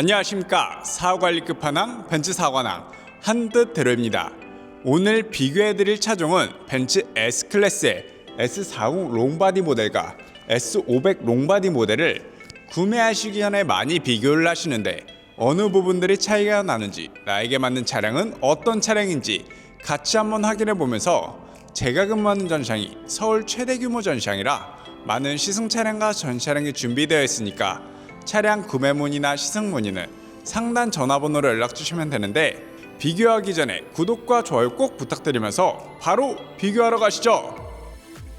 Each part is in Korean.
안녕하십니까. 사후관리 끝판왕 벤츠 사관왕 한뜻대로입니다. 오늘 비교해드릴 차종은 벤츠 S클래스의 S40 롱바디 모델과 S500 롱바디 모델을 구매하시기 전에 많이 비교를 하시는데 어느 부분들이 차이가 나는지, 나에게 맞는 차량은 어떤 차량인지 같이 한번 확인해 보면서, 제가 근무하는 전시장이 서울 최대 규모 전시장이라 많은 시승 차량과 전 차량이 준비되어 있으니까 차량 구매 문의나 시승 문의는 상단 전화번호로 연락 주시면 되는데, 비교하기 전에 구독과 좋아요 꼭 부탁드리면서 바로 비교하러 가시죠.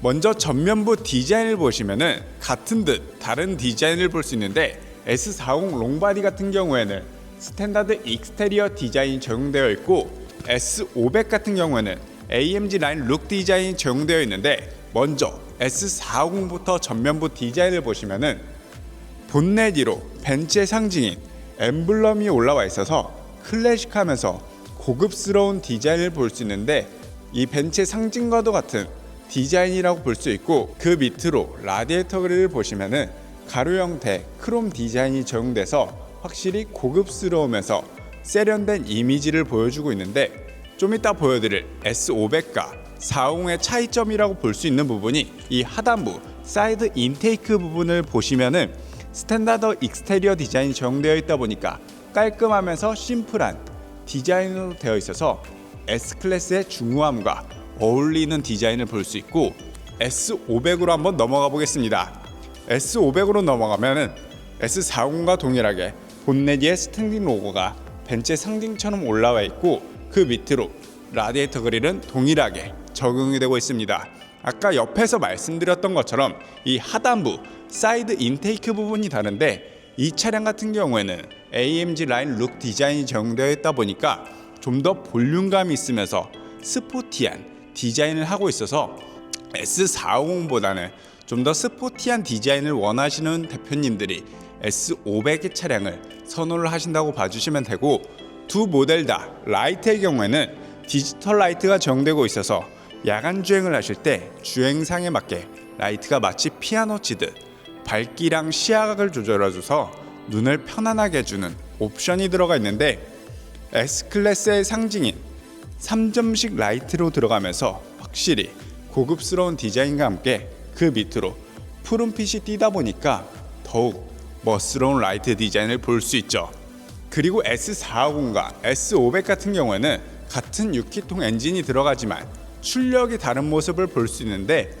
먼저 전면부 디자인을 보시면은 같은 듯 다른 디자인을 볼 수 있는데, S40 롱바디 같은 경우에는 스탠다드 익스테리어 디자인이 적용되어 있고, S500 같은 경우에는 AMG 라인 룩 디자인이 적용되어 있는데, 먼저 S40부터 전면부 디자인을 보시면은 본넷 위로 벤츠의 상징인 엠블럼이 올라와 있어서 클래식하면서 고급스러운 디자인을 볼 수 있는데, 이 벤츠의 상징과도 같은 디자인이라고 볼 수 있고, 그 밑으로 라디에이터 그릴을 보시면은 가로 형태 크롬 디자인이 적용돼서 확실히 고급스러우면서 세련된 이미지를 보여주고 있는데, 좀 이따 보여드릴 S500과 40의 차이점이라고 볼 수 있는 부분이 이 하단부 사이드 인테이크 부분을 보시면은 스탠다드 익스테리어 디자인이 적용되어 있다 보니까 깔끔하면서 심플한 디자인으로 되어 있어서 S클래스의 중후함과 어울리는 디자인을 볼 수 있고, S500으로 한번 넘어가 보겠습니다. S500으로 넘어가면은 S40과 동일하게 본넷 위에 스탠딩 로고가 벤츠의 상징처럼 올라와 있고, 그 밑으로 라디에이터 그릴은 동일하게 적용이 되고 있습니다. 아까 옆에서 말씀드렸던 것처럼 이 하단부 사이드 인테이크 부분이 다른데, 이 차량 같은 경우에는 AMG 라인 룩 디자인이 적용되어 있다 보니까 좀 더 볼륨감이 있으면서 스포티한 디자인을 하고 있어서 S40보다는 좀 더 스포티한 디자인을 원하시는 대표님들이 S500의 차량을 선호를 하신다고 봐주시면 되고, 두 모델 다 라이트의 경우에는 디지털 라이트가 적용되고 있어서 야간 주행을 하실 때 주행상에 맞게 라이트가 마치 피아노 치듯 밝기랑 시야각을 조절해줘서 눈을 편안하게 해주는 옵션이 들어가 있는데, S클래스의 상징인 3점식 라이트로 들어가면서 확실히 고급스러운 디자인과 함께 그 밑으로 푸른빛이 띄다 보니까 더욱 멋스러운 라이트 디자인을 볼 수 있죠. 그리고 S40과 S500 같은 경우에는 같은 6기통 엔진이 들어가지만 출력이 다른 모습을 볼 수 있는데,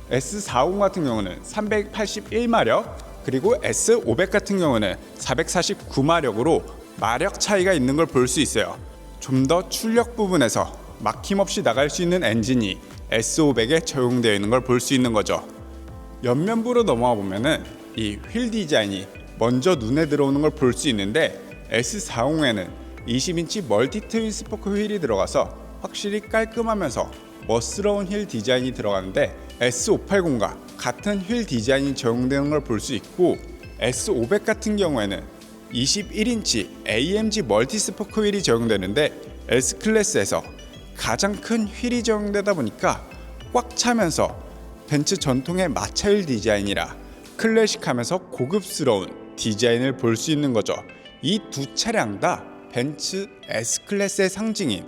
S40 같은 경우는 381마력, 그리고 S500 같은 경우는 449마력으로 마력 차이가 있는 걸 볼 수 있어요. 좀 더 출력 부분에서 막힘없이 나갈 수 있는 엔진이 S500에 적용되어 있는 걸 볼 수 있는 거죠. 옆면부로 넘어가 보면은 이 휠 디자인이 먼저 눈에 들어오는 걸 볼 수 있는데, S40에는 20인치 멀티 트윈 스포크 휠이 들어가서 확실히 깔끔하면서 멋스러운 휠 디자인이 들어가는데, S580과 같은 휠 디자인이 적용되는 걸 볼 수 있고, S500 같은 경우에는 21인치 AMG 멀티 스포크 휠이 적용되는데, S클래스에서 가장 큰 휠이 적용되다 보니까 꽉 차면서 벤츠 전통의 마차휠 디자인이라 클래식하면서 고급스러운 디자인을 볼 수 있는 거죠. 이 두 차량 다 벤츠 S클래스의 상징인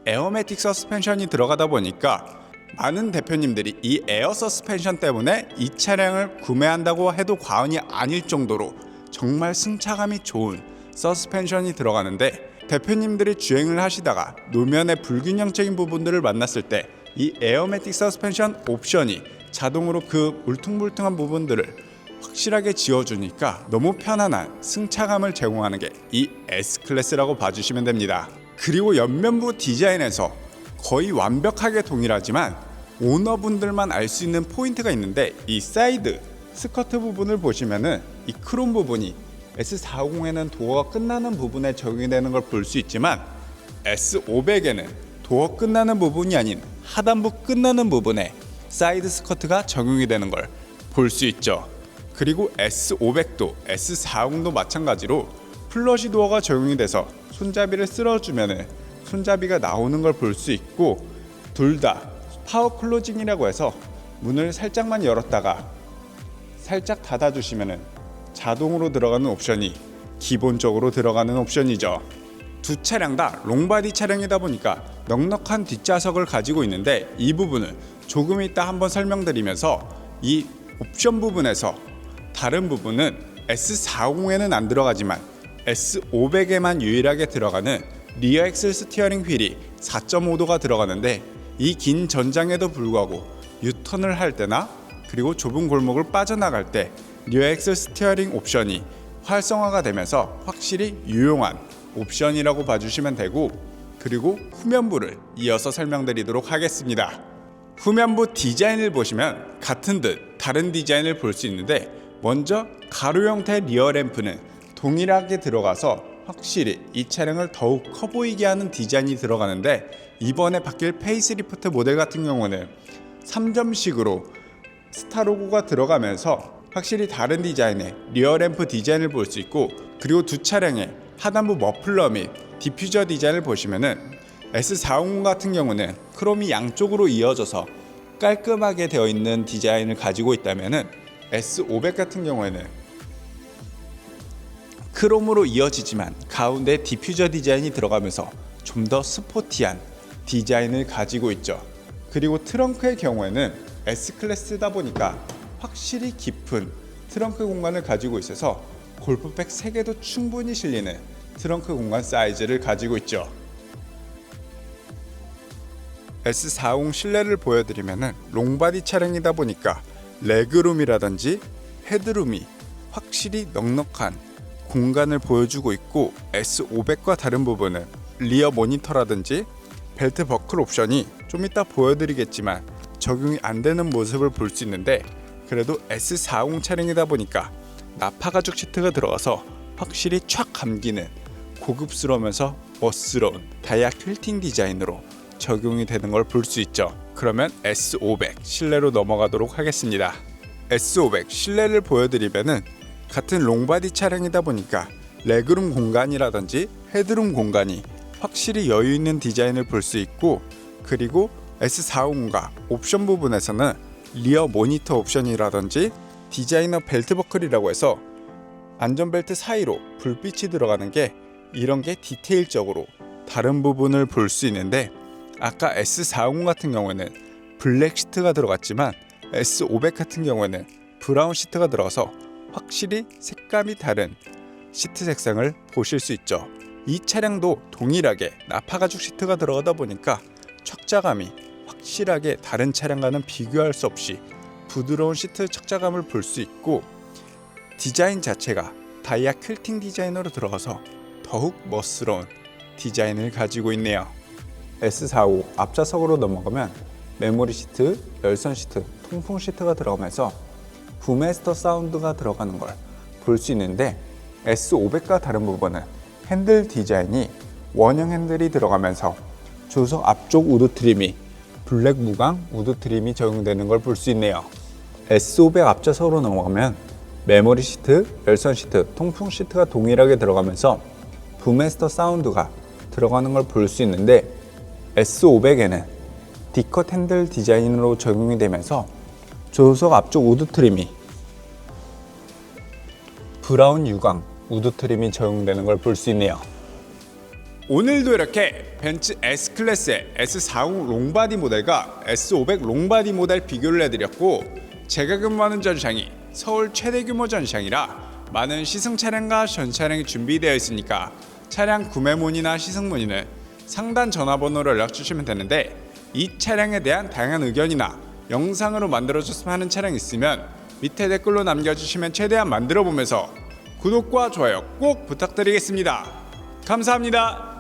에어매틱 서스펜션이 들어가다 보니까 많은 대표님들이 이 에어 서스펜션 때문에 이 차량을 구매한다고 해도 과언이 아닐 정도로 정말 승차감이 좋은 서스펜션이 들어가는데, 대표님들이 주행을 하시다가 노면의 불균형적인 부분들을 만났을 때 이 에어매틱 서스펜션 옵션이 자동으로 그 울퉁불퉁한 부분들을 확실하게 지워주니까 너무 편안한 승차감을 제공하는 게 이 S클래스라고 봐주시면 됩니다. 그리고 옆면부 디자인에서 거의 완벽하게 동일하지만 오너분들만 알 수 있는 포인트가 있는데, 이 사이드 스커트 부분을 보시면은 이 크롬 부분이 S40에는 도어가 끝나는 부분에 적용이 되는 걸 볼 수 있지만, S500에는 도어 끝나는 부분이 아닌 하단부 끝나는 부분에 사이드 스커트가 적용이 되는 걸 볼 수 있죠. 그리고 S500도 S40도 마찬가지로 플러시 도어가 적용이 돼서 손잡이를 쓸어주면 손잡이가 나오는 걸 볼 수 있고, 둘 다 파워 클로징이라고 해서 문을 살짝만 열었다가 살짝 닫아주시면 자동으로 들어가는 옵션이 기본적으로 들어가는 옵션이죠. 두 차량 다 롱바디 차량이다 보니까 넉넉한 뒷좌석을 가지고 있는데 이 부분은 조금 이따 한번 설명드리면서 이 옵션 부분에서 다른 부분은 S40에는 안 들어가지만 S500에만 유일하게 들어가는 리어 엑셀 스티어링 휠이 4.5도가 들어가는데 이 긴 전장에도 불구하고 유턴을 할 때나 그리고 좁은 골목을 빠져나갈 때 리어 엑셀 스티어링 옵션이 활성화가 되면서 확실히 유용한 옵션이라고 봐주시면 되고, 그리고 후면부를 이어서 설명드리도록 하겠습니다. 후면부 디자인을 보시면 같은 듯 다른 디자인을 볼 수 있는데, 먼저 가로 형태 리어 램프는 동일하게 들어가서 확실히 이 차량을 더욱 커 보이게 하는 디자인이 들어가는데, 이번에 바뀔 페이스리프트 모델 같은 경우는 3점식으로 스타 로고가 들어가면서 확실히 다른 디자인의 리어 램프 디자인을 볼 수 있고, 그리고 두 차량의 하단부 머플러 및 디퓨저 디자인을 보시면은 S450 같은 경우는 크롬이 양쪽으로 이어져서 깔끔하게 되어 있는 디자인을 가지고 있다면은 S500 같은 경우에는 크롬으로 이어지지만 가운데 디퓨저 디자인이 들어가면서 좀 더 스포티한 디자인을 가지고 있죠. 그리고 트렁크의 경우에는 S클래스다 보니까 확실히 깊은 트렁크 공간을 가지고 있어서 골프백 3개도 충분히 실리는 트렁크 공간 사이즈를 가지고 있죠. S40 실내를 보여드리면 롱바디 차량이다 보니까 레그룸이라든지 헤드룸이 확실히 넉넉한 공간을 보여주고 있고, S500과 다른 부분은 리어 모니터라든지 벨트 버클 옵션이 좀 이따 보여드리겠지만 적용이 안 되는 모습을 볼 수 있는데, 그래도 S40 차량이다 보니까 나파 가죽 시트가 들어가서 확실히 촥 감기는 고급스러우면서 멋스러운 다이아 퀼팅 디자인으로 적용이 되는 걸 볼 수 있죠. 그러면 S500 실내로 넘어가도록 하겠습니다. S500 실내를 보여드리면은 같은 롱바디 차량이다 보니까 레그룸 공간이라든지 헤드룸 공간이 확실히 여유 있는 디자인을 볼 수 있고, 그리고 S40과 옵션 부분에서는 리어 모니터 옵션이라든지 디자이너 벨트 버클이라고 해서 안전벨트 사이로 불빛이 들어가는 게, 이런 게 디테일적으로 다른 부분을 볼 수 있는데, 아까 S40 같은 경우에는 블랙 시트가 들어갔지만 S500 같은 경우에는 브라운 시트가 들어가서 확실히 색감이 다른 시트 색상을 보실 수 있죠. 이 차량도 동일하게 나파 가죽 시트가 들어가다 보니까 척자감이 확실하게 다른 차량과는 비교할 수 없이 부드러운 시트 척자감을 볼 수 있고, 디자인 자체가 다이아 퀼팅 디자인으로 들어가서 더욱 멋스러운 디자인을 가지고 있네요. S45 앞좌석으로 넘어가면 메모리 시트, 열선 시트, 통풍 시트가 들어가면서 부메스터 사운드가 들어가는 걸 볼 수 있는데, S500과 다른 부분은 핸들 디자인이 원형 핸들이 들어가면서 조석 앞쪽 우드 트림이 블랙 무광 우드 트림이 적용되는 걸 볼 수 있네요. S500 앞좌석으로 넘어가면 메모리 시트, 열선 시트, 통풍 시트가 동일하게 들어가면서 부메스터 사운드가 들어가는 걸 볼 수 있는데, S500에는 D컷 핸들 디자인으로 적용이 되면서 조수석 앞쪽 우드 트림이 브라운 유광 우드 트림이 적용되는 걸 볼 수 있네요. 오늘도 이렇게 벤츠 S클래스의 S40 롱바디 모델과 S500 롱바디 모델 비교를 해드렸고, 제가 근무하는 전시장이 서울 최대 규모 전시장이라 많은 시승 차량과 전 차량이 준비되어 있으니까 차량 구매 문의나 시승 문의는 상단 전화번호로 연락 주시면 되는데, 이 차량에 대한 다양한 의견이나 영상으로 만들어줬으면 하는 차량 있으면 밑에 댓글로 남겨주시면 최대한 만들어보면서 구독과 좋아요 꼭 부탁드리겠습니다. 감사합니다.